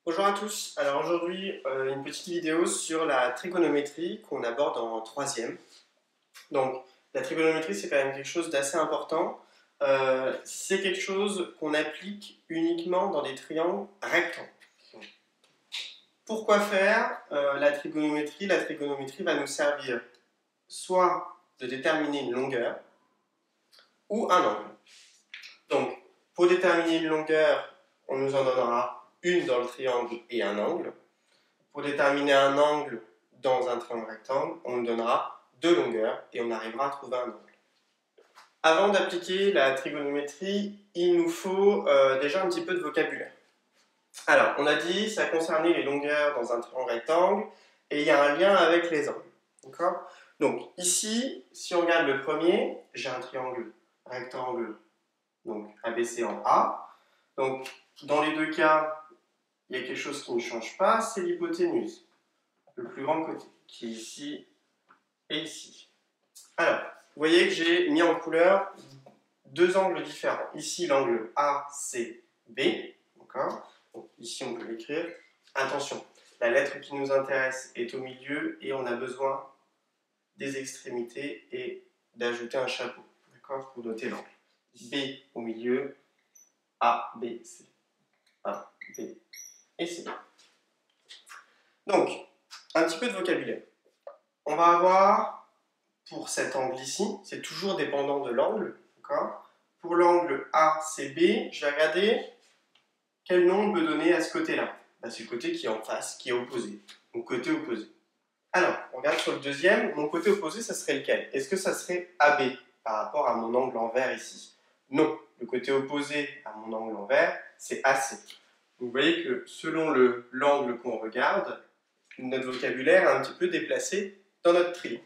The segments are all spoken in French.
Bonjour à tous, alors aujourd'hui une petite vidéo sur la trigonométrie qu'on aborde en troisième. Donc la trigonométrie c'est quand même quelque chose d'assez important, c'est quelque chose qu'on applique uniquement dans des triangles rectangles. Pourquoi faire la trigonométrie? La trigonométrie va nous servir soit de déterminer une longueur ou un angle. Donc pour déterminer une longueur, on nous en donnera une dans le triangle et un angle. Pour déterminer un angle dans un triangle rectangle, on nous donnera deux longueurs et on arrivera à trouver un angle. Avant d'appliquer la trigonométrie, il nous faut déjà un petit peu de vocabulaire. Alors, on a dit ça concernait les longueurs dans un triangle rectangle et il y a un lien avec les angles. D'accord ? Donc ici, si on regarde le premier, j'ai un triangle rectangle, donc ABC en A. Donc dans les deux cas, il y a quelque chose qui ne change pas, c'est l'hypoténuse, le plus grand côté, qui est ici et ici. Alors, vous voyez que j'ai mis en couleur deux angles différents. Ici, l'angle ACB, d'accord ? Donc ici, on peut l'écrire. Attention, la lettre qui nous intéresse est au milieu et on a besoin des extrémités et d'ajouter un chapeau, d'accord ? Pour noter l'angle. B au milieu, A, B, C. A, B et C. Donc, un petit peu de vocabulaire. On va avoir, pour cet angle ici, c'est toujours dépendant de l'angle, d'accord ? Pour l'angle ACB, je vais regarder quel nom on peut donner à ce côté-là. Ben, c'est le côté qui est en face, qui est opposé. Donc, côté opposé. Alors, on regarde sur le deuxième, mon côté opposé, ça serait lequel? Est-ce que ça serait AB par rapport à mon angle en vert ici? Non, le côté opposé à mon angle en vert, c'est AC. Vous voyez que selon l'angle qu'on regarde, notre vocabulaire est un petit peu déplacé dans notre triangle.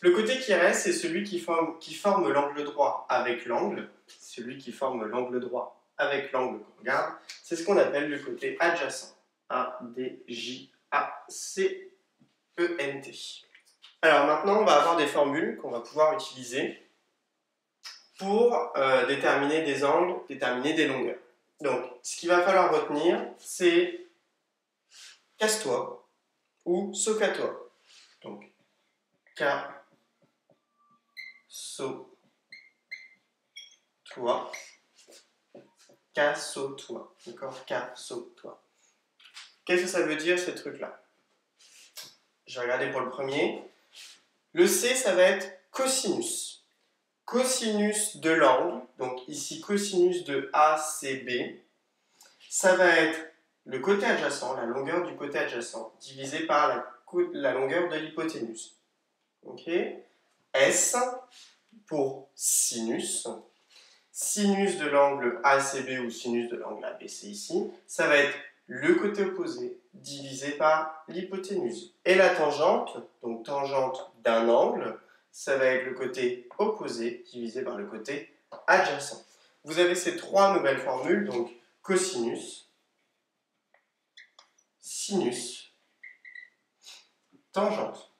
Le côté qui reste, c'est celui qui forme l'angle droit avec l'angle. Celui qui forme l'angle droit avec l'angle qu'on regarde, c'est ce qu'on appelle le côté adjacent. A-D-J-A-C-E-N-T. Alors maintenant, on va avoir des formules qu'on va pouvoir utiliser pour déterminer des angles, déterminer des longueurs. Donc, ce qu'il va falloir retenir, c'est casse-toi ou soca-toi. Donc, casse-toi, casse-toi, d'accord? Casse-toi. Qu'est-ce que ça veut dire ces trucs-là? Je vais regarder pour le premier. Le C, ça va être cosinus. Cosinus de l'angle, donc ici cosinus de ACB, ça va être le côté adjacent, la longueur du côté adjacent, divisé par la longueur de l'hypoténuse. Ok? S pour sinus. Sinus de l'angle ACB ou sinus de l'angle ABC ici, ça va être le côté opposé divisé par l'hypoténuse. Et la tangente, donc tangente d'un angle, ça va être le côté opposé divisé par le côté adjacent. Vous avez ces trois nouvelles formules, donc cosinus, sinus, tangente.